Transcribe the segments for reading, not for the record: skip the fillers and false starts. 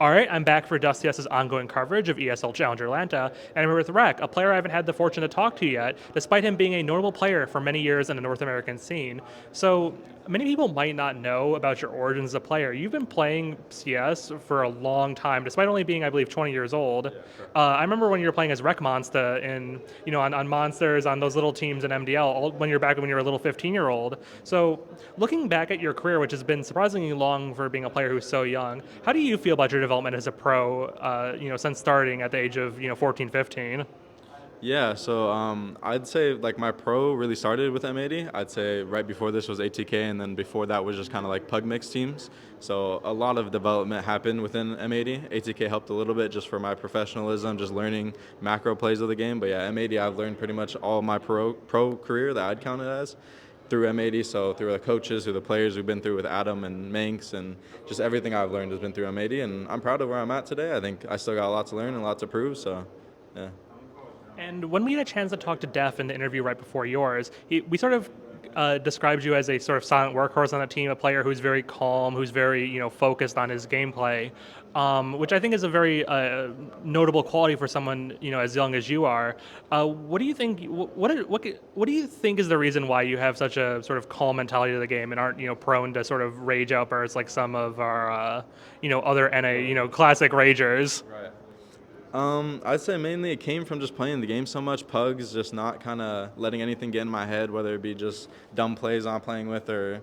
All right, I'm back for Dusty S's ongoing coverage of ESL Challenger Atlanta, and I'm with Reck, a player I haven't had the fortune to talk to yet, despite him being a notable player for many years in the North American scene. So, many people might not know about your origins as a player. You've been playing CS for a long time, despite only being, I believe, 20 years old. I remember when you were playing as Reck Monster in, on Monsters, on those little teams in MDL, when you were back when you were a little 15-year-old. So, looking back at your career, which has been surprisingly long for being a player who's so young, how do you feel about your development as a pro, since starting at the age of, 14, 15? Yeah, so I'd say like my pro really started with M80. I'd say right before this was ATK, and then before that was just kind of like pug mix teams. So a lot of development happened within M80. ATK helped a little bit just for my professionalism, just learning macro plays of the game. But yeah, M80 I've learned pretty much all my pro career that I'd count it as through M80. So through the coaches, through the players we've been through with Adam and Manx, and just everything I've learned has been through M80. And I'm proud of where I'm at today. I think I still got a lot to learn and a lot to prove. So yeah. And when we had a chance to talk to Def in the interview right before yours, we sort of described you as a sort of silent workhorse on the team, a player who's very calm, who's very focused on his gameplay, which I think is a very notable quality for someone as young as you are. What do you think? What do you think is the reason why you have such a sort of calm mentality to the game and aren't prone to sort of rage outbursts like some of our other NA classic ragers? Right. I'd say mainly it came from just playing the game so much. Pugs, just not kind of letting anything get in my head, whether it be just dumb plays I'm playing with or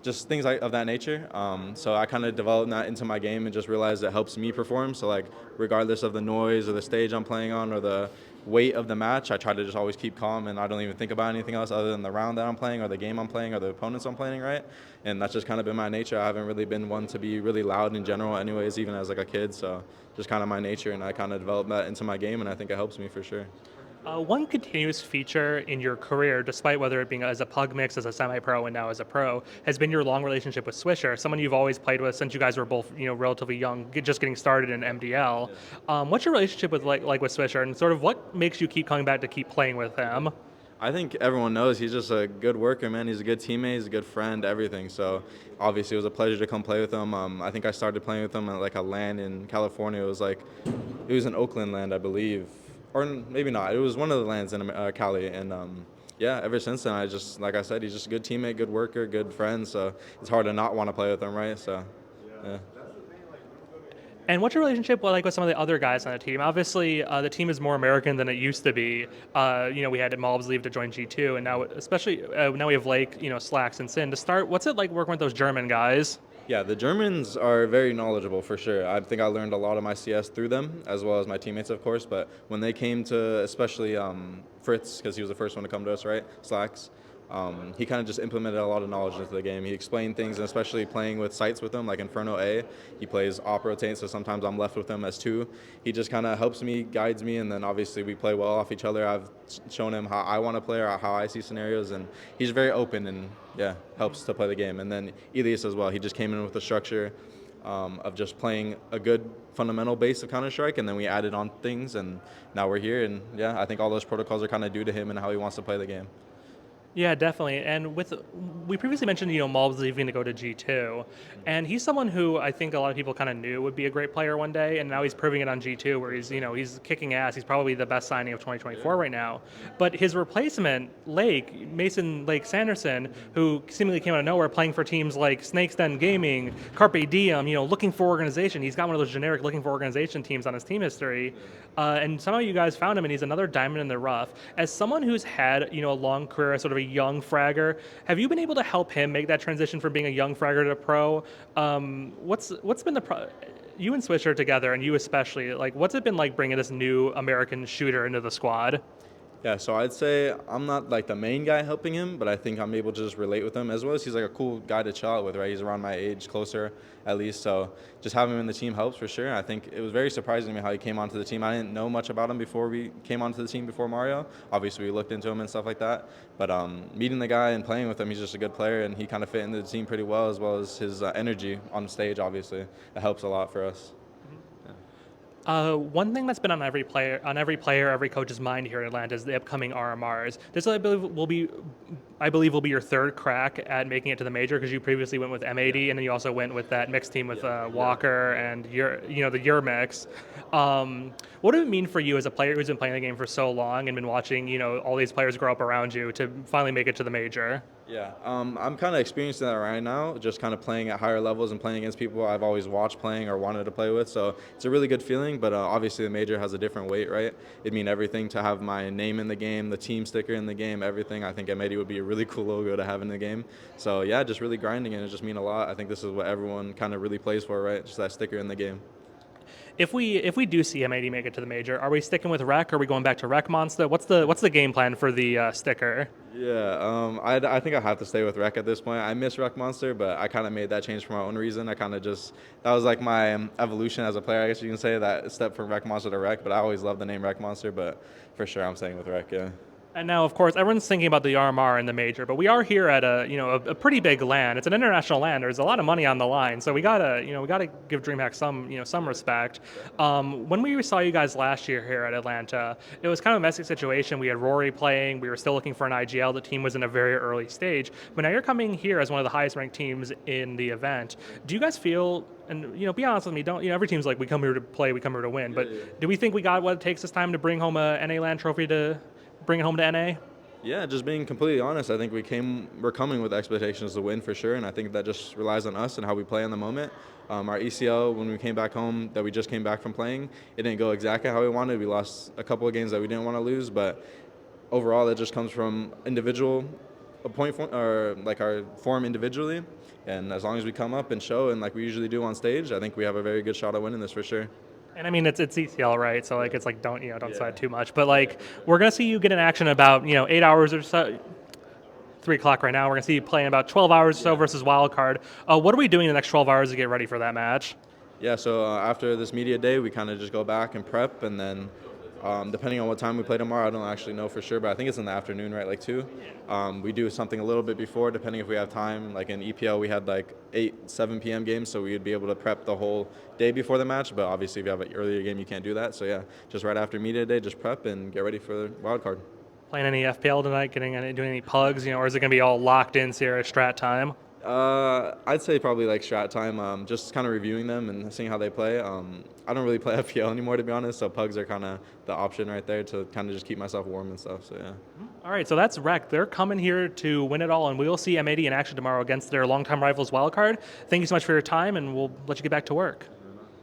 just things like of that nature. So I kind of developed that into my game and just realized it helps me perform. So like regardless of the noise or the stage I'm playing on or the weight of the match, I try to just always keep calm and I don't even think about anything else other than the round that I'm playing or the game I'm playing or the opponents I'm playing, right? And that's just kind of been my nature. I haven't really been one to be really loud in general anyways, even as like a kid. So just kind of my nature, and I kind of developed that into my game, and I think it helps me for sure. One continuous feature in your career, despite whether it being as a pug mix, as a semi-pro, and now as a pro, has been your long relationship with Swisher, someone you've always played with since you guys were both, relatively young, just getting started in MDL. What's your relationship with like with Swisher, and sort of what makes you keep coming back to keep playing with him? I think everyone knows he's just a good worker, man. He's a good teammate, he's a good friend, everything. So obviously it was a pleasure to come play with him. I think I started playing with him at like a land in California. It was in Oakland land, I believe, or maybe not. It was one of the lands in Cali, and yeah, ever since then, I just like I said, he's just a good teammate, good worker, good friend. So it's hard to not want to play with him, right? So yeah. And what's your relationship like with some of the other guys on the team? Obviously, the team is more American than it used to be. We had Mobs leave to join G2, and now, especially now we have Lake, Slacks and Sin. To start, what's it like working with those German guys? Yeah, the Germans are very knowledgeable for sure. I think I learned a lot of my CS through them, as well as my teammates, of course. But when they came to, especially Fritz, because he was the first one to come to us, right? Slacks. He kind of just implemented a lot of knowledge into the game. He explained things, and especially playing with sites with him, like Inferno A. He plays op rotate, so sometimes I'm left with him as two. He just kind of helps me, guides me, and then obviously we play well off each other. I've shown him how I want to play or how I see scenarios, and he's very open and yeah, helps to play the game. And then Elias as well. He just came in with the structure of just playing a good fundamental base of Counter-Strike, and then we added on things, and now we're here. And yeah, I think all those protocols are kind of due to him and how he wants to play the game. Yeah, definitely. And with we previously mentioned, Mobs leaving to go to G2, and he's someone who I think a lot of people kind of knew would be a great player one day, and now he's proving it on G2, where he's kicking ass. He's probably the best signing of 2024 right now. But his replacement, Mason Lake Sanderson, who seemingly came out of nowhere, playing for teams like Snakes Den Gaming, Carpe Diem, looking for organization. He's got one of those generic looking for organization teams on his team history, and somehow you guys found him, and he's another diamond in the rough. As someone who's had a long career as sort of a young fragger. Have you been able to help him make that transition from being a young fragger to pro? What's been you and Swisher together, and you especially, like, what's it been like bringing this new American shooter into the squad? Yeah, so I'd say I'm not like the main guy helping him, but I think I'm able to just relate with him as well as he's like a cool guy to chill out with, right? He's around my age, closer at least. So just having him in the team helps for sure. I think it was very surprising to me how he came onto the team. I didn't know much about him before we came onto the team before Mario. Obviously, we looked into him and stuff like that. But meeting the guy and playing with him, he's just a good player, and he kind of fit into the team pretty well as his energy on stage, obviously. It helps a lot for us. One thing that's been on every player, every coach's mind here in Atlanta is the upcoming RMRs. This, I believe, will be your third crack at making it to the major because you previously went with M80 and then you also went with that mixed team with Walker and your mix. What do it mean for you as a player who's been playing the game for so long and been watching all these players grow up around you to finally make it to the major? Yeah, I'm kind of experiencing that right now, just kind of playing at higher levels and playing against people I've always watched playing or wanted to play with. So it's a really good feeling, but obviously the major has a different weight, right? It'd mean everything to have my name in the game, the team sticker in the game, everything. I think M80 would be a really cool logo to have in the game. So yeah, just really grinding and it just mean a lot. I think this is what everyone kind of really plays for, right? Just that sticker in the game. If we do see M80 make it to the major, are we sticking with Reck? Or are we going back to Reck Monster? What's the game plan for the sticker? Yeah, I think I have to stay with Rec at this point. I miss Rec Monster, but I kind of made that change for my own reason. I kind of just, that was like my evolution as a player, I guess you can say, that step from Rec Monster to Rec, but I always loved the name Rec Monster, but for sure I'm staying with Rec, yeah. And now, of course, everyone's thinking about the RMR and the major, but we are here at a pretty big LAN. It's an international LAN. There's a lot of money on the line, so we gotta give DreamHack some respect. When we saw you guys last year here at Atlanta, it was kind of a messy situation. We had Rory playing. We were still looking for an IGL. The team was in a very early stage, but now you're coming here as one of the highest ranked teams in the event. Do you guys feel? And be honest with me. Don't every team's like we come here to play, we come here to win. But do we think we got what it takes this time to bring home a NA LAN trophy to? Bring it home to NA? Yeah, just being completely honest, I think we're coming with expectations to win for sure, and I think that just relies on us and how we play in the moment. Our ECL, when we came back home, that we just came back from playing, it didn't go exactly how we wanted. We lost a couple of games that we didn't want to lose, but overall, that just comes from individual or like our form individually. And as long as we come up and show, and like we usually do on stage, I think we have a very good shot at winning this for sure. And I mean, it's ECL, right? So like, it's like don't sweat too much. But like, we're gonna see you get in action about 8 hours or so. 3 o'clock right now. We're gonna see you playing about 12 hours or so versus Wildcard. What are we doing in the next 12 hours to get ready for that match? Yeah, so after this media day, we kind of just go back and prep, and then depending on what time we play tomorrow, I don't actually know for sure, but I think it's in the afternoon, right, like 2. We do something a little bit before, depending if we have time. Like in EPL, we had like 7 p.m. games, so we would be able to prep the whole day before the match, but obviously if you have an earlier game, you can't do that. So yeah, just right after media day, just prep and get ready for the wild card. Playing any FPL tonight, doing any pugs, or is it going to be all locked in Sierra Strat time? I'd say probably like strat time, just kind of reviewing them and seeing how they play. I don't really play FPL anymore, to be honest, so pugs are kind of the option right there to kind of just keep myself warm and stuff, so yeah. All right, so that's Rec. They're coming here to win it all, and we will see M80 in action tomorrow against their longtime rivals Wildcard. Thank you so much for your time, and we'll let you get back to work.